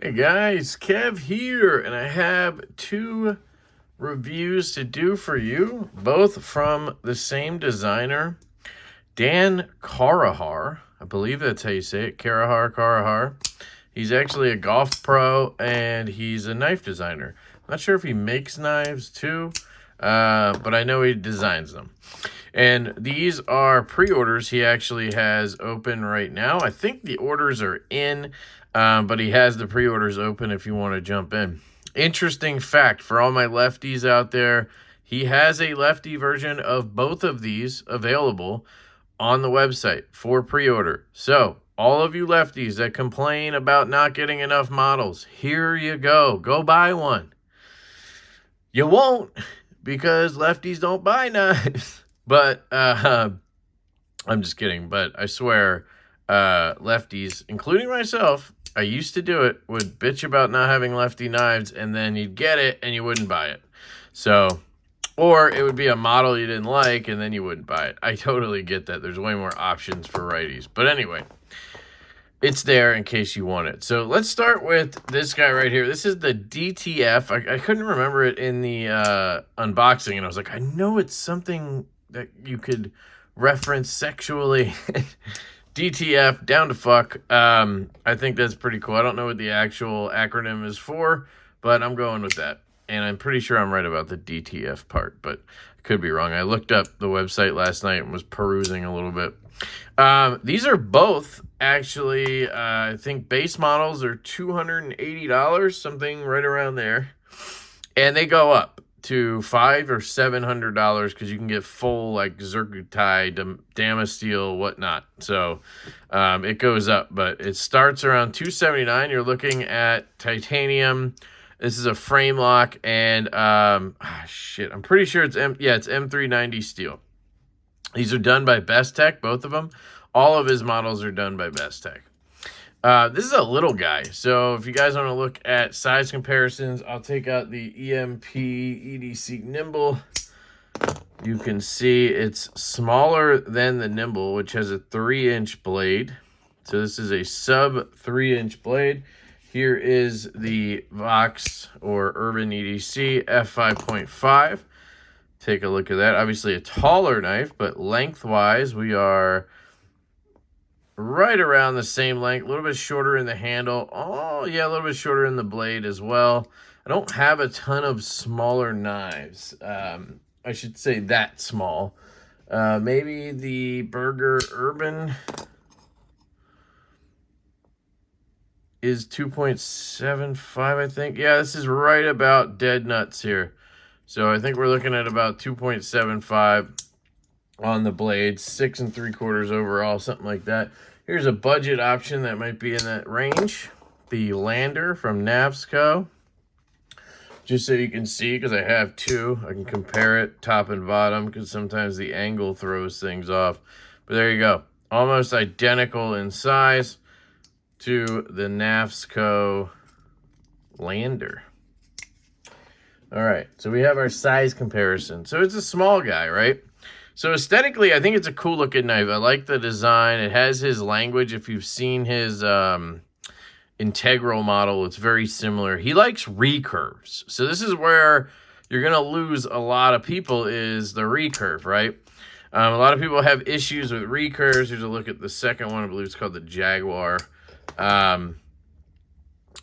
Hey guys, Kev here, and I have two reviews to do for you, both from the same designer, Dan Carraher. I believe that's how you say it, Carraher. He's actually a golf pro, and he's a knife designer. I'm not sure if he makes knives too, but I know he designs them. And these are pre-orders he actually has open right now. I think the orders are in, but he has the pre-orders open if you want to jump in. Interesting fact for all my lefties out there, he has a lefty version of both of these available on the website for pre-order. So all of you lefties that complain about not getting enough models, here you go. Go buy one. You won't, because lefties don't buy knives. But I'm just kidding. But I swear, lefties, including myself, I used to do it, would bitch about not having lefty knives, and then you'd get it and you wouldn't buy it. So, or it would be a model you didn't like and then you wouldn't buy it. I totally get that. There's way more options for righties. But anyway, it's there in case you want it. So let's start with this guy right here. This is the DTF. I couldn't remember it in the unboxing, and I was like, I know it's something that you could reference sexually. DTF, down to fuck. I think that's pretty cool. I don't know what the actual acronym is for, but I'm going with that. And I'm pretty sure I'm right about the DTF part, but I could be wrong. I looked up the website last night and was perusing a little bit. These are both actually, I think base models are $280, something right around there. And they go up to $500 or $700 because you can get full like zirconium, damasteel, whatnot. So it goes up, but it starts around $279. You're looking at titanium. This is a frame lock, and I'm pretty sure it's M390 steel. These are done by Best Tech, both of them. All of his models are done by Best Tech. This is a little guy, so if you guys want to look at size comparisons, I'll take out the EDC Nimble. You can see it's smaller than the Nimble, which has a 3-inch blade. So this is a sub 3-inch blade. Here is the Vox or Urban EDC F5.5. Take a look at that. Obviously a taller knife, but lengthwise we are right around the same length. A little bit shorter in the handle. Oh, yeah, a little bit shorter in the blade as well. I don't have a ton of smaller knives. I should say that small. Maybe the Burger Urban is 2.75, I think. Yeah, this is right about dead nuts here. So I think we're looking at about 2.75 on the blades, 6 3/4 overall, something like that. Here's a budget option that might be in that range. The Lander from Navsco. Just so you can see, because I have two. I can compare it top and bottom, because sometimes the angle throws things off. But there you go. Almost identical in size to the Navsco Lander. All right, so we have our size comparison. So it's a small guy, right? So aesthetically, I think it's a cool looking knife. I like the design. It has his language. If you've seen his integral model, it's very similar. He likes recurves. So this is where you're going to lose a lot of people, is the recurve, right? A lot of people have issues with recurves. Here's a look at the second one. I believe it's called the Jaguar. And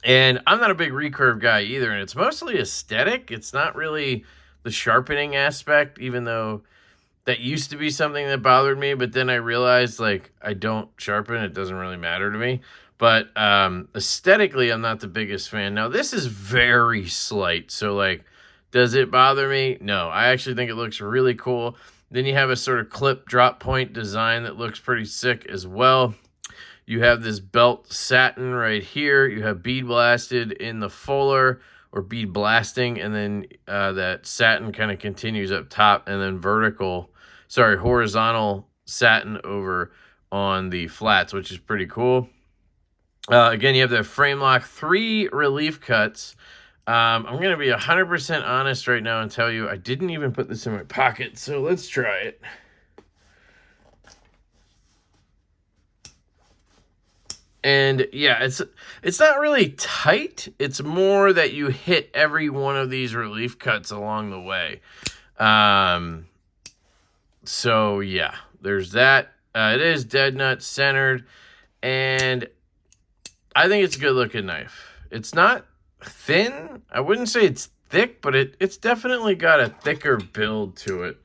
I'm not a big recurve guy either, and it's mostly aesthetic. It's not really the sharpening aspect, even though that used to be something that bothered me, but then I realized, like, I don't sharpen. It doesn't really matter to me. But aesthetically, I'm not the biggest fan. Now, this is very slight, so, like, does it bother me? No, I actually think it looks really cool. Then you have a sort of clip drop point design that looks pretty sick as well. You have this belt satin right here. You have bead blasted in the fuller, or bead blasting, and then that satin kind of continues up top, and then horizontal satin over on the flats, which is pretty cool. Again, you have the frame lock, 3 relief cuts. I'm going to be 100% honest right now and tell you I didn't even put this in my pocket, so let's try it. And yeah, it's not really tight. It's more that you hit every one of these relief cuts along the way. So yeah, there's that. It is dead nut centered, and I think it's a good looking knife. It's not thin. I wouldn't say it's thick, but it's definitely got a thicker build to it.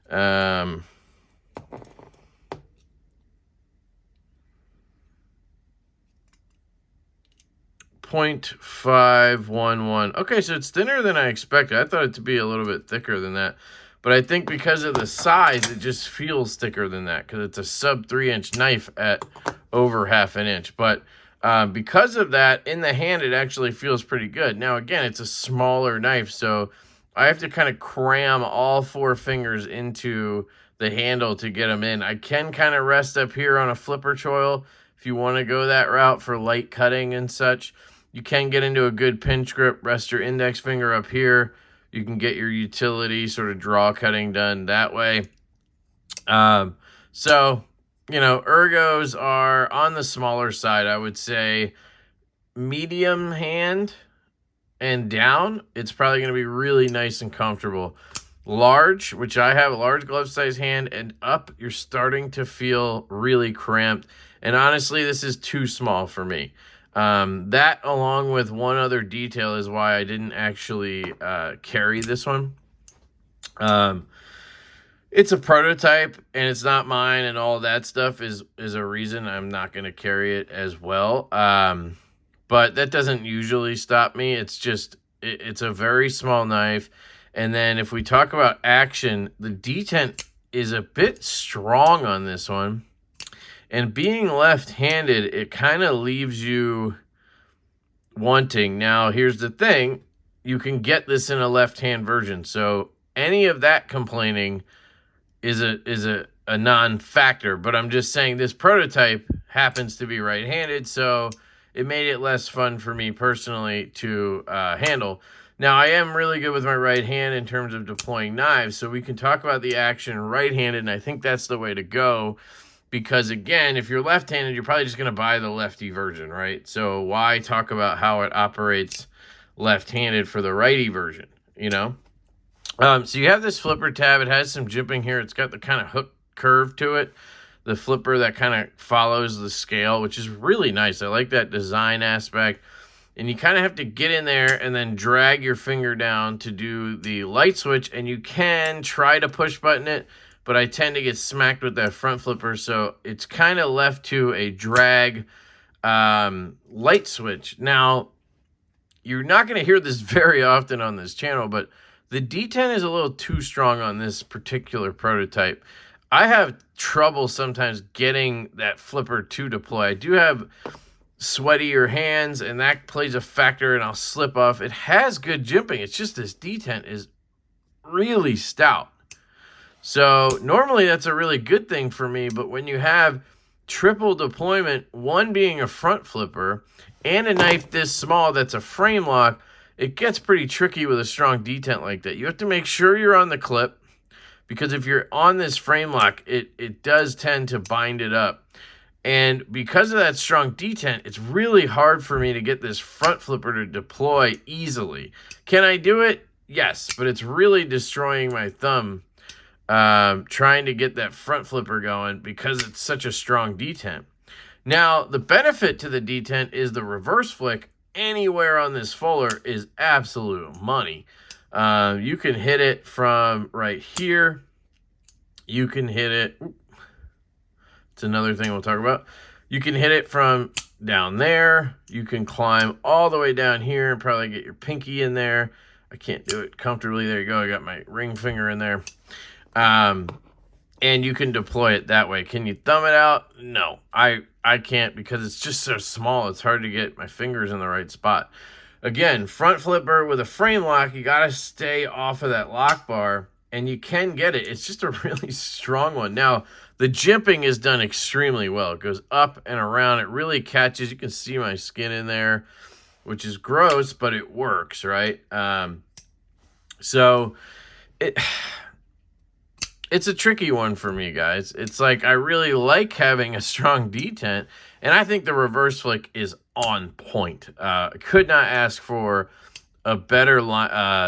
0.511. Okay, so it's thinner than I expected. I thought it to be a little bit thicker than that. But I think because of the size, it just feels thicker than that because it's a sub 3-inch knife at over half an inch. But because of that, in the hand, it actually feels pretty good. Now, again, it's a smaller knife, so I have to kind of cram all 4 fingers into the handle to get them in. I can kind of rest up here on a flipper choil if you want to go that route for light cutting and such. You can get into a good pinch grip, rest your index finger up here. You can get your utility sort of draw cutting done that way. So, you know, ergos are on the smaller side. I would say medium hand and down, it's probably going to be really nice and comfortable. Large, which I have a large glove size hand, and up, you're starting to feel really cramped. And honestly, this is too small for me. That, along with one other detail, is why I didn't actually carry this one. It's a prototype, and it's not mine, and all that stuff is a reason I'm not going to carry it as well. But that doesn't usually stop me. It's just, it's a very small knife. And then if we talk about action, the detent is a bit strong on this one. And being left-handed, it kind of leaves you wanting. Now, here's the thing. You can get this in a left-hand version. So any of that complaining is a non-factor. But I'm just saying this prototype happens to be right-handed, so it made it less fun for me personally to handle. Now, I am really good with my right hand in terms of deploying knives, so we can talk about the action right-handed, and I think that's the way to go. Because, again, if you're left-handed, you're probably just going to buy the lefty version, right? So why talk about how it operates left-handed for the righty version, you know? So you have this flipper tab. It has some jimping here. It's got the kind of hook curve to it. The flipper that kind of follows the scale, which is really nice. I like that design aspect. And you kind of have to get in there and then drag your finger down to do the light switch. And you can try to push button it, but I tend to get smacked with that front flipper, so it's kind of left to a drag light switch. Now, you're not going to hear this very often on this channel, but the D10 is a little too strong on this particular prototype. I have trouble sometimes getting that flipper to deploy. I do have sweatier hands, and that plays a factor, and I'll slip off. It has good jimping. It's just this D10 is really stout. So normally that's a really good thing for me, but when you have triple deployment, one being a front flipper and a knife this small that's a frame lock, it gets pretty tricky with a strong detent like that. You have to make sure you're on the clip, because if you're on this frame lock, it does tend to bind it up. And because of that strong detent, it's really hard for me to get this front flipper to deploy easily. Can I do it? Yes, but it's really destroying my thumb trying to get that front flipper going because it's such a strong detent. Now, the benefit to the detent is the reverse flick anywhere on this fuller is absolute money. You can hit it from right here. You can hit it. It's another thing we'll talk about. You can hit it from down there. You can climb all the way down here and probably get your pinky in there. I can't do it comfortably. There you go. I got my ring finger in there. And you can deploy it that way. Can you thumb it out? No, I can't, because it's just so small. It's hard to get my fingers in the right spot. Again, front flipper with a frame lock, you got to stay off of that lock bar, and you can get it. It's just a really strong one. Now, the jimping is done extremely well. It goes up and around. It really catches. You can see my skin in there, which is gross, but it works, right? So it's a tricky one for me, guys. It's like I really like having a strong detent, and I think the reverse flick is on point. Could not ask for a better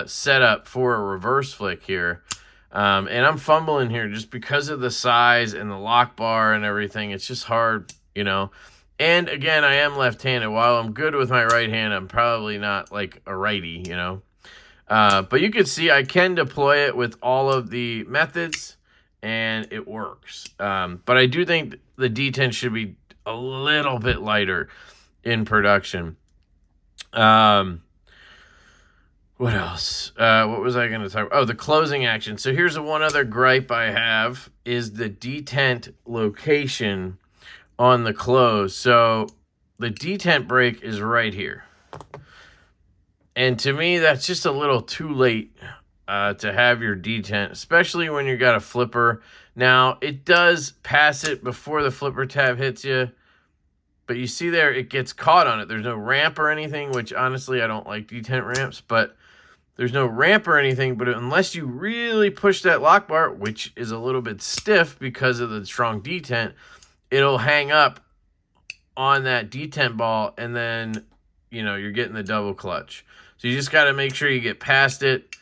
setup for a reverse flick here. And I'm fumbling here just because of the size and the lock bar and everything. It's just hard, you know. And again, I am left-handed. While I'm good with my right hand, I'm probably not like a righty, you know. But you can see I can deploy it with all of the methods, and it works. But I do think the detent should be a little bit lighter in production. What else? What was I going to talk about? Oh, the closing action. So here's one other gripe I have is the detent location on the close. So the detent brake is right here. And to me, that's just a little too late to have your detent, especially when you got a flipper. Now, it does pass it before the flipper tab hits you. But you see there, it gets caught on it. There's no ramp or anything, which honestly, I don't like detent ramps. But there's no ramp or anything. But unless you really push that lock bar, which is a little bit stiff because of the strong detent, it'll hang up on that detent ball. And then, you know, you're getting the double clutch. So you just got to make sure you get past it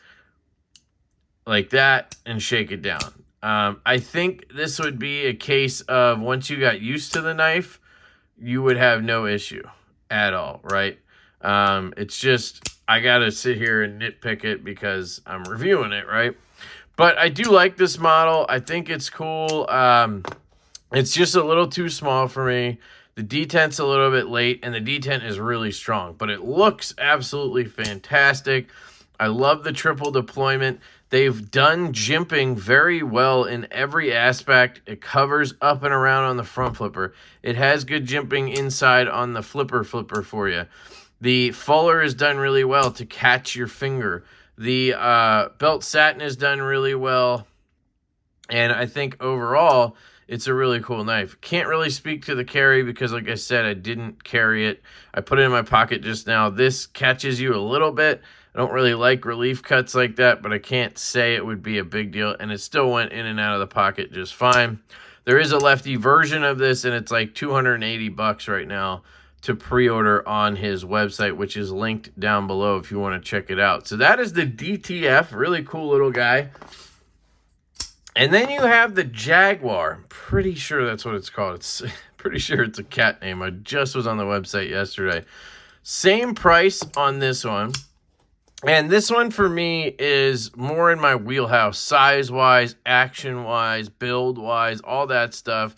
like that and shake it down. I think this would be a case of once you got used to the knife, you would have no issue at all, right? It's just, I got to sit here and nitpick it because I'm reviewing it, right? But I do like this model. I think it's cool. It's just a little too small for me. The detent's a little bit late, and the detent is really strong, but it looks absolutely fantastic. I love the triple deployment. They've done jimping very well in every aspect. It covers up and around on the front flipper. It has good jimping inside on the flipper for you. The fuller is done really well to catch your finger. The belt satin is done really well. And I think overall, it's a really cool knife. Can't really speak to the carry because, like I said, I didn't carry it. I put it in my pocket just now. This catches you a little bit. I don't really like relief cuts like that, but I can't say it would be a big deal. And it still went in and out of the pocket just fine. There is a Lefty version of this, and it's like $280 right now to pre-order on his website, which is linked down below if you want to check it out. So that is the DTF. Really cool little guy. And then you have the Jaguar. I'm pretty sure that's what it's called. It's pretty sure it's a cat name. I just was on the website yesterday. Same price on this one. And this one for me is more in my wheelhouse, size-wise, action-wise, build-wise, all that stuff.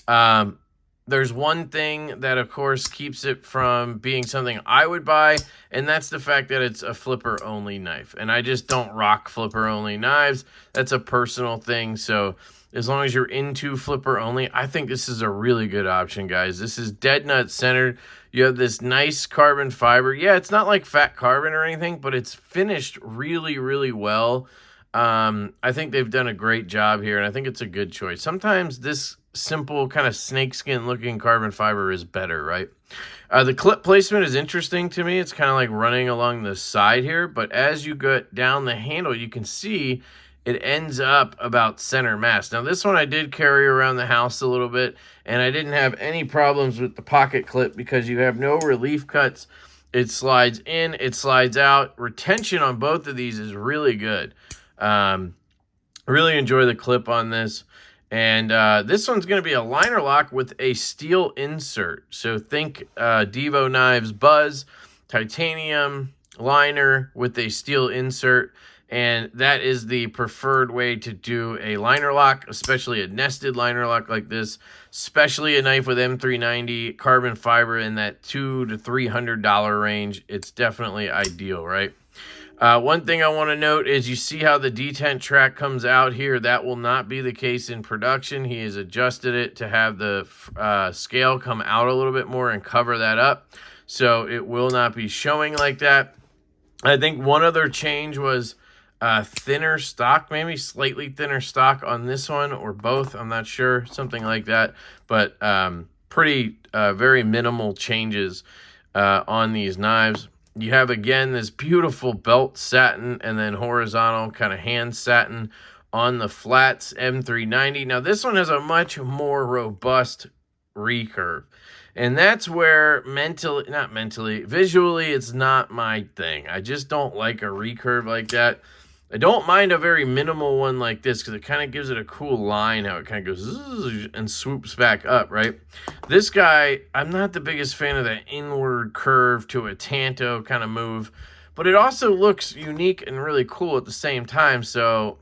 There's one thing that, of course, keeps it from being something I would buy, and that's the fact that it's a flipper-only knife. And I just don't rock flipper-only knives. That's a personal thing. So as long as you're into flipper-only, I think this is a really good option, guys. This is dead nut centered. You have this nice carbon fiber. Yeah, it's not like fat carbon or anything, but it's finished really, really well. I think they've done a great job here, and I think it's a good choice. Sometimes this simple kind of snakeskin looking carbon fiber is better, right? The clip placement is interesting to me. It's kind of like running along the side here, but as you go down the handle, you can see it ends up about center mass. Now, this one I did carry around the house a little bit, and I didn't have any problems with the pocket clip because you have no relief cuts. It slides in, it slides out. Retention on both of these is really good. Really enjoy the clip on this. And this one's going to be a liner lock with a steel insert. So think Devo Knives Buzz, titanium liner with a steel insert. And that is the preferred way to do a liner lock, especially a nested liner lock like this, especially a knife with M390 carbon fiber in that $200 to $300 range. It's definitely ideal, right? One thing I want to note is you see how the detent track comes out here. That will not be the case in production. He has adjusted it to have the scale come out a little bit more and cover that up. So it will not be showing like that. I think one other change was thinner stock, maybe slightly thinner stock on this one or both. I'm not sure, something like that. But pretty very minimal changes on these knives. You have, again, this beautiful belt satin and then horizontal kind of hand satin on the flats M390. Now, this one has a much more robust recurve. And that's where visually, it's not my thing. I just don't like a recurve like that. I don't mind a very minimal one like this because it kind of gives it a cool line, how it kind of goes and swoops back up, right? This guy, I'm not the biggest fan of that inward curve to a Tanto kind of move, but it also looks unique and really cool at the same time. So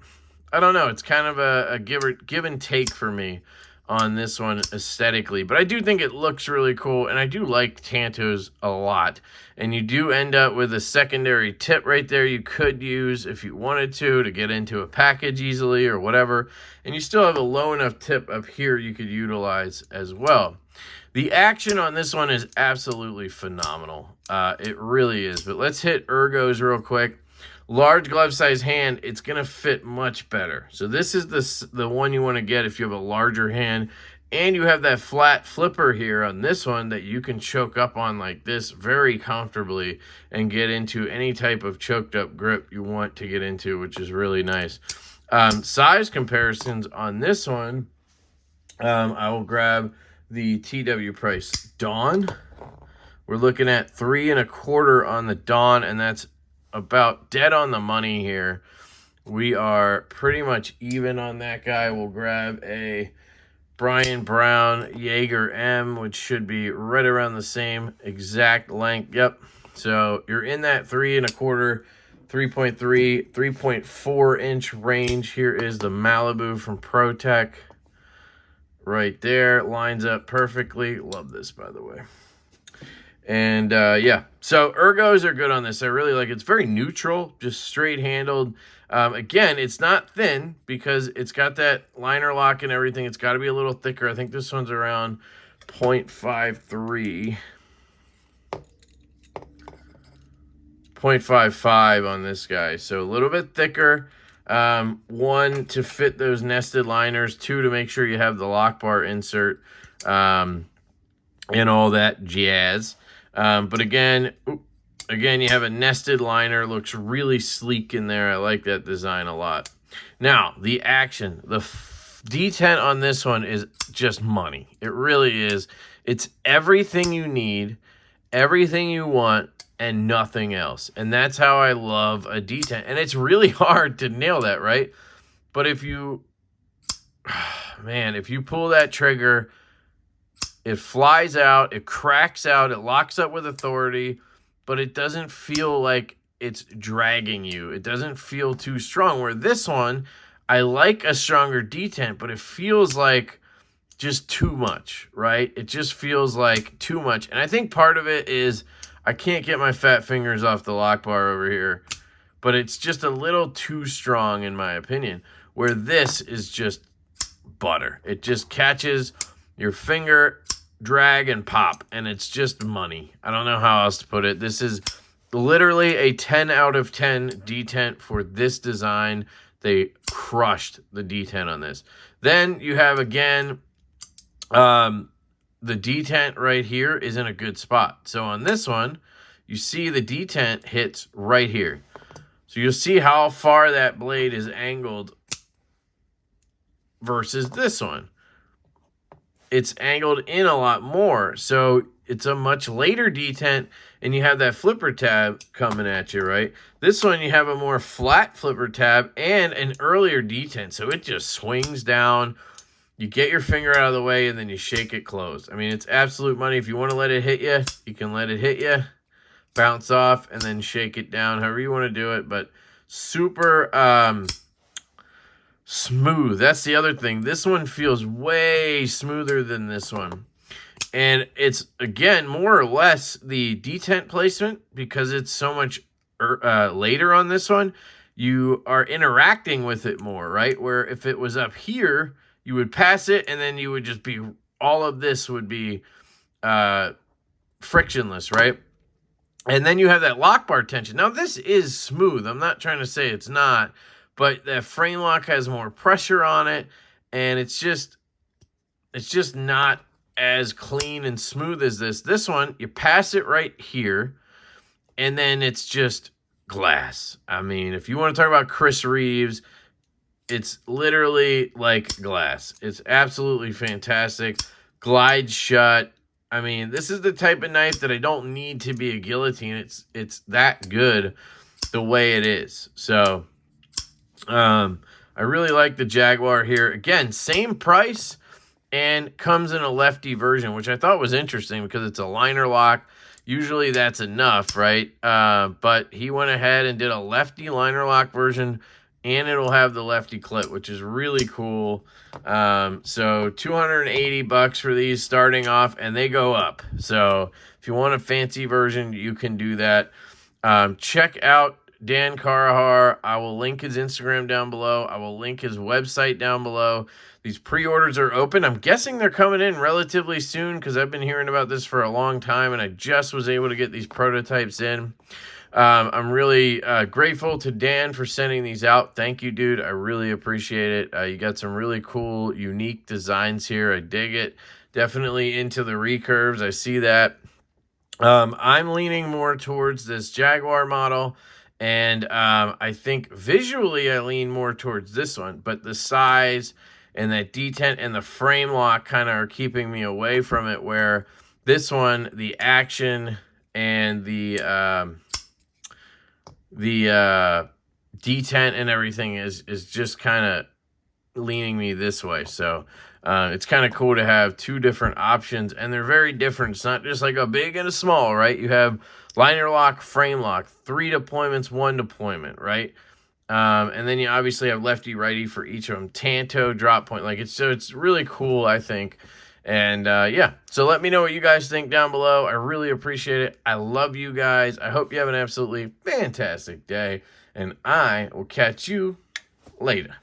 I don't know. It's kind of a give and take for me on this one aesthetically, but I do think it looks really cool, and I do like Tantos a lot. And you do end up with a secondary tip right there you could use if you wanted to get into a package easily or whatever, and you still have a low enough tip up here you could utilize as well. The action on this one is absolutely phenomenal. It really is. But let's hit ergos real quick. Large glove size hand, it's going to fit much better. So this is the one you want to get if you have a larger hand. And you have that flat flipper here on this one that you can choke up on like this very comfortably and get into any type of choked up grip you want to get into, which is really nice. Size comparisons on this one, I will grab the TW Price Dawn. We're looking at 3 1/4 on the Dawn, and that's about dead on the money here. We are pretty much even on that guy. We'll grab a Brian Brown Jaeger M, which should be right around the same exact length. Yep. So you're in that 3 1/4, 3.3, 3.4 inch range. Here is the Malibu from ProTech. Right there. Lines up perfectly. Love this, by the way. And yeah, so ergos are good on this. I really like it. It's very neutral, just straight handled. Again, it's not thin because it's got that liner lock and everything. It's got to be a little thicker. I think this one's around 0.53. 0.55 on this guy. So a little bit thicker. 1, to fit those nested liners. 2, to make sure you have the lock bar insert and all that jazz. But again, you have a nested liner. Looks really sleek in there. I like that design a lot. Now, the action. The detent on this one is just money. It really is. It's everything you need, everything you want, and nothing else. And that's how I love a detent. And it's really hard to nail that, right? But if you, man, if you pull that trigger, it flies out, it cracks out, it locks up with authority, but it doesn't feel like it's dragging you. It doesn't feel too strong. Where this one, I like a stronger detent, but it feels like just too much, right? It just feels like too much. And I think part of it is I can't get my fat fingers off the lock bar over here, but it's just a little too strong in my opinion, where this is just butter. It just catches your finger, drag and pop, and it's just money. I don't know how else to put it. This is literally a 10 out of 10 detent for this design. They crushed the detent on this. Then you have, again, the detent right here is in a good spot. So on this one, you see the detent hits right here. So you'll see how far that blade is angled versus this one. It's angled in a lot more. So it's a much later detent, and you have that flipper tab coming at you, right? This one, you have a more flat flipper tab and an earlier detent. So it just swings down. You get your finger out of the way, and then you shake it closed. I mean, it's absolute money. If you want to let it hit you, you can let it hit you, bounce off, and then shake it down, however you want to do it. But super smooth. That's the other thing. This one feels way smoother than this one. And it's, again, more or less the detent placement, because it's so much later on this one. You are interacting with it more, right? Where if it was up here, you would pass it, and then you would just be, all of this would be frictionless, right? And then you have that lock bar tension. Now, this is smooth. I'm not trying to say it's not, but that frame lock has more pressure on it, and it's just not as clean and smooth as this. This one, you pass it right here, and then it's just glass. I mean, if you want to talk about Chris Reeves, It's literally like glass. It's absolutely fantastic. Glides shut. I mean, this is the type of knife that I don't need to be a guillotine. It's that good the way it is. So, I really like the Jaguar here. Again, same price and comes in a lefty version, which I thought was interesting because it's a liner lock. Usually that's enough, right? But he went ahead and did a lefty liner lock version, and it'll have the lefty clip, which is really cool. So $280 for these starting off, and they go up. So if you want a fancy version, you can do that. Check out Dan Carraher. I will link his Instagram down below. I will link his website down below. These pre-orders are open. I'm guessing they're coming in relatively soon because I've been hearing about this for a long time, and I just was able to get these prototypes in. I'm really grateful to Dan for sending these out. Thank you, dude. I really appreciate it. You got some really cool, unique designs here. I dig it. Definitely into the recurves. I see that. I'm leaning more towards this Jaguar model. And I think visually I lean more towards this one, but the size and that detent and the frame lock kind of are keeping me away from it, where this one, the action and the detent and everything is just kind of leaning me this way. So it's kind of cool to have two different options, and they're very different. It's not just like a big and a small, right? You have liner lock, frame lock, 3 deployments, 1 deployment, right? And then you obviously have lefty, righty for each of them. Tanto, drop point, like it's really cool, I think. And yeah, so let me know what you guys think down below. I really appreciate it. I love you guys. I hope you have an absolutely fantastic day, and I will catch you later.